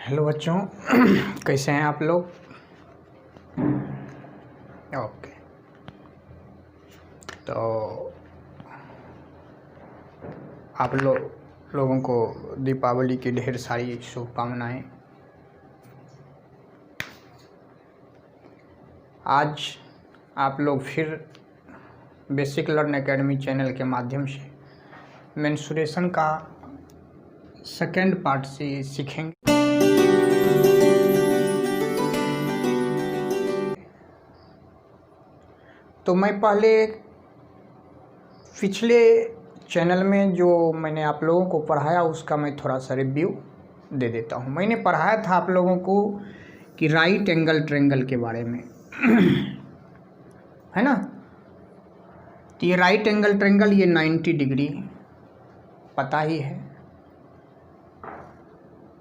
Hello बच्चों कैसे हैं आप लोग। ओके, तो आप लोगों को दीपावली की ढेर सारी शुभकामनाएं। आज आप लोग फिर बेसिक लर्न एकेडमी चैनल के माध्यम से मेंसुरेशन का सेकेंड पार्ट से सीखेंगे। तो मैं पहले पिछले चैनल में जो मैंने आप लोगों को पढ़ाया उसका मैं थोड़ा सा रिव्यू दे देता हूँ। मैंने पढ़ाया था आप लोगों को कि राइट एंगल ट्रायंगल के बारे में है ना। तो ये राइट एंगल ट्रायंगल ये 90 डिग्री पता ही है।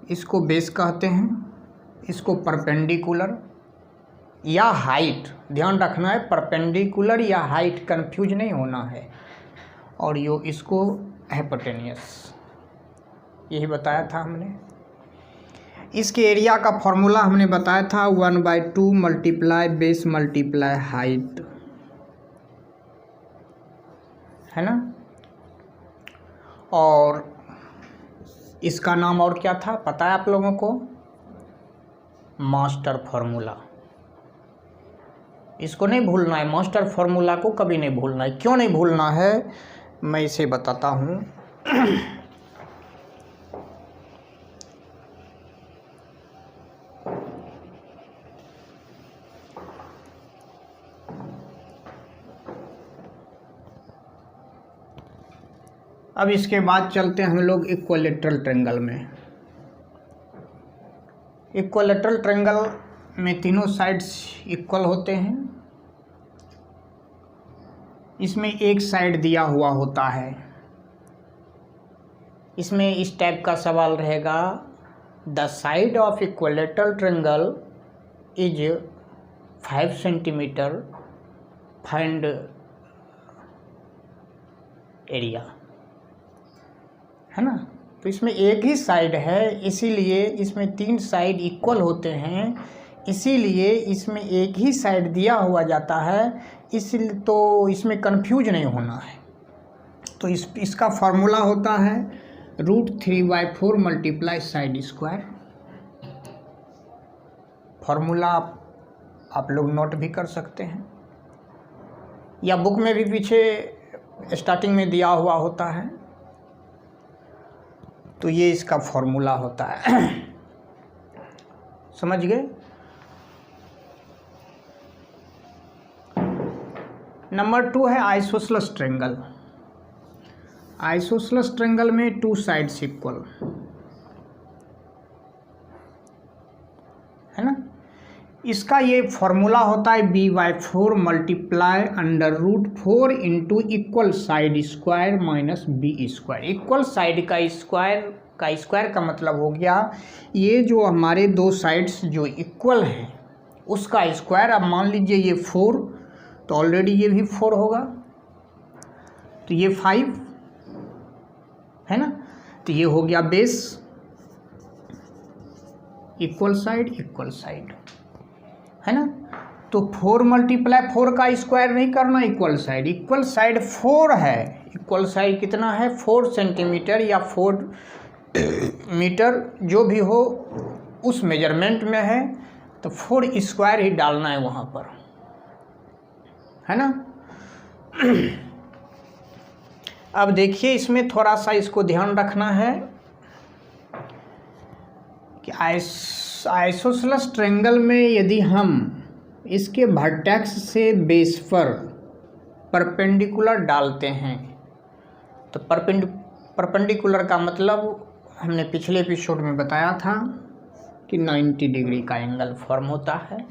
इसको बेस कहते हैं, इसको परपेंडिकुलर या हाइट, ध्यान रखना है, परपेंडिकुलर या हाइट कंफ्यूज नहीं होना है। और यो इसको हाइपोटेनियस, यही बताया था हमने। इसके एरिया का फॉर्मूला हमने बताया था 1/2 मल्टीप्लाई बेस मल्टीप्लाई हाइट, है ना। और इसका नाम और क्या था पता है आप लोगों को, मास्टर फार्मूला। इसको नहीं भूलना है, मास्टर फार्मूला को कभी नहीं भूलना है। क्यों नहीं भूलना है मैं इसे बताता हूँ। अब इसके बाद चलते हैं हम लोग इक्विलैटरल ट्रायंगल में। इक्विलैटरल ट्रायंगल में तीनों साइड्स इक्वल होते हैं। इसमें एक साइड दिया हुआ होता है। इसमें इस टाइप का सवाल रहेगा, the side of equilateral triangle is 5 centimetre, find area, है ना। तो इसमें एक ही साइड है, इसीलिए इसमें 3 साइड इक्वल होते हैं, इसीलिए इसमें एक ही साइड दिया हुआ जाता है, इसलिए तो इसमें कंफ्यूज नहीं होना है। तो इसका फार्मूला होता है √3/4 मल्टीप्लाई साइड स्क्वायर। फार्मूला आप लोग नोट भी कर सकते हैं या बुक में भी पीछे स्टार्टिंग में दिया हुआ होता है। तो ये इसका फॉर्मूला होता है समझ गए। नंबर 2 है आइसोसेलेस ट्रायंगल। आइसोसेलेस ट्रायंगल में 2 साइड्स इक्वल, है ना। इसका ये फॉर्मूला होता है b/4 multiply √4 into equal side square minus B square. Equal side का स्क्वायर का मतलब हो गया ये जो हमारे 2 साइड्स जो इक्वल हैं उसका स्क्वायर। अब मान लीजिए ये 4, तो ऑलरेडी ये भी 4 होगा, तो ये 5 है ना। तो ये हो गया बेस, इक्वल साइड, है ना। तो 4 मल्टीप्लाई 4 का स्क्वायर नहीं करना, इक्वल साइड 4 है। इक्वल साइड कितना है 4 सेंटीमीटर या 4 मीटर जो भी हो उस मेजरमेंट में है, तो 4 स्क्वायर ही डालना है वहाँ पर, है ना। अब देखिए इसमें थोड़ा सा इसको ध्यान रखना है कि आइसोसेलेस ट्रायंगल में यदि हम इसके वर्टेक्स से बेस पर परपेंडिकुलर डालते हैं, तो परपेंडिकुलर का मतलब हमने पिछले एपिसोड में बताया था कि 90 डिग्री का एंगल फॉर्म होता है।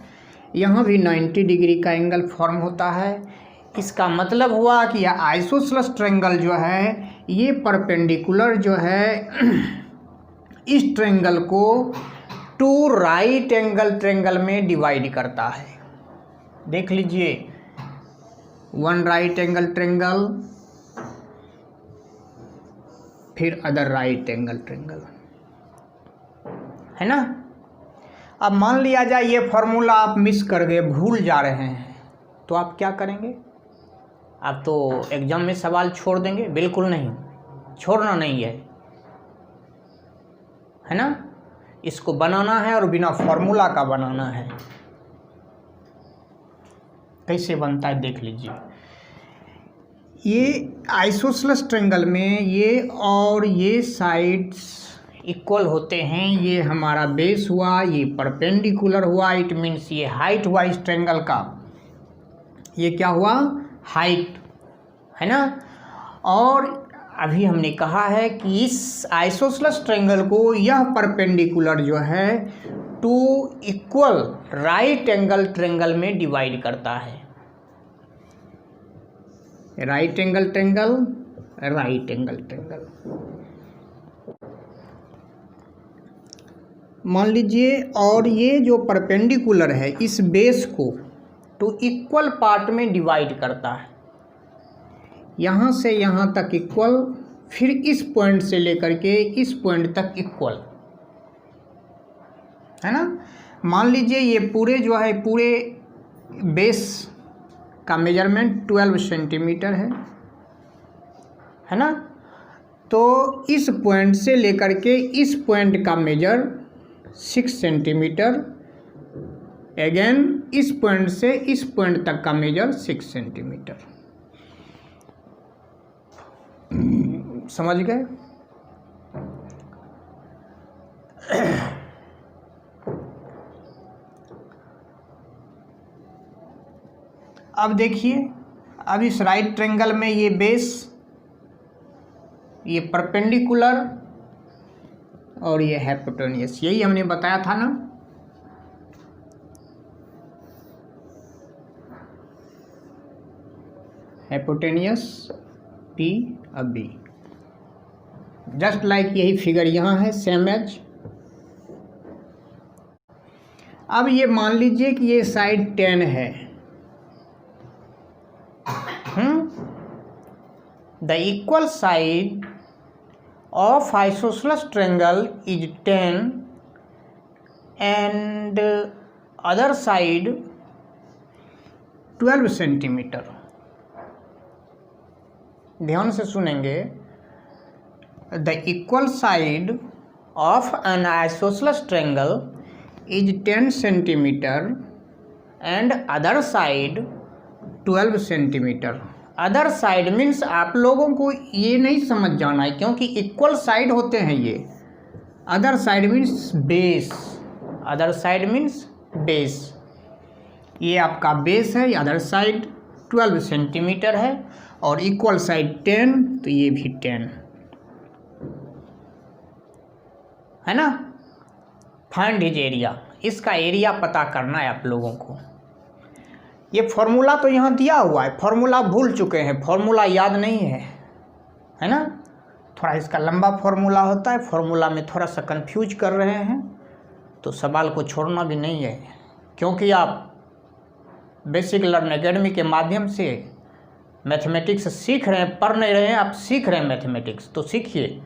यहाँ भी 90 डिग्री का एंगल फॉर्म होता है। इसका मतलब हुआ कि यह आइसोसेलेस ट्रायंगल जो है ये परपेंडिकुलर जो है इस ट्रायंगल को 2 राइट एंगल ट्रायंगल में डिवाइड करता है। देख लीजिए, 1 राइट एंगल ट्रायंगल, फिर अदर राइट एंगल ट्रायंगल, है ना। अब मान लिया जाए ये फॉर्मूला आप मिस कर गए, भूल जा रहे हैं, तो आप क्या करेंगे? आप तो एग्जाम में सवाल छोड़ देंगे? बिल्कुल नहीं, छोड़ना नहीं है ना। इसको बनाना है और बिना फॉर्मूला का बनाना है। कैसे बनता है देख लीजिए। ये आइसोसेलेस ट्रायंगल में ये और ये साइड्स इक्वल होते हैं। ये हमारा बेस हुआ, ये परपेंडिकुलर हुआ, इट मीन्स ये हाइट हुआ इस ट्रायंगल का। ये क्या हुआ? हाइट, है ना। और अभी हमने कहा है कि इस आइसोसेलेस ट्रायंगल को यह परपेंडिकुलर जो है two equal right angle triangle में डिवाइड करता है। Right angle triangle, right angle triangle. मान लीजिए, और ये जो परपेंडिकुलर है इस बेस को टू इक्वल पार्ट में डिवाइड करता है। यहाँ से यहाँ तक इक्वल, फिर इस पॉइंट से लेकर के इस पॉइंट तक इक्वल, है ना। मान लीजिए ये पूरे जो है, पूरे बेस का मेजरमेंट 12 सेंटीमीटर है ना। तो इस पॉइंट से लेकर के इस पॉइंट का मेजर 6 सेंटीमीटर, अगेन इस पॉइंट से इस पॉइंट तक का मेजर 6 सेंटीमीटर। समझ गए? अब देखिए, अब इस राइट ट्रायंगल में ये बेस, ये परपेंडिकुलर और ये हाइपोटेन्यूस, यही हमने बताया था ना। हाइपोटेन्यूस P अब B, जस्ट लाइक यही फिगर यहाँ है, सेम एज। अब ये मान लीजिए कि ये साइड 10 है। The equal side of isosceles triangle is 10 and other side 12 centimetre. ध्यान से सुनेंगे। The equal side of an isosceles triangle is 10 centimetre and other side 12 centimetre. Other side means आप लोगों को ये नहीं समझ जाना है, क्योंकि इक्वल साइड होते हैं ये। Other side means base, other side means base. ये आपका बेस है, अदर साइड 12 सेंटीमीटर है और इक्वल साइड 10, तो ये भी 10 है ना। फाइंड हिज एरिया, इसका एरिया पता करना है आप लोगों को। ये फॉर्मूला तो यहाँ दिया हुआ है, फॉर्मूला भूल चुके हैं, फॉर्मूला याद नहीं है ना। थोड़ा इसका लंबा फॉर्मूला होता है, फॉर्मूला में थोड़ा सा कंफ्यूज कर रहे हैं, तो सवाल को छोड़ना भी नहीं है। क्योंकि आप बेसिक लर्न एकेडमी के माध्यम से मैथमेटिक्स सीख रहे हैं, पढ़ नहीं रहे हैं, आप सीख रहे हैं मैथमेटिक्स, तो सीखिए।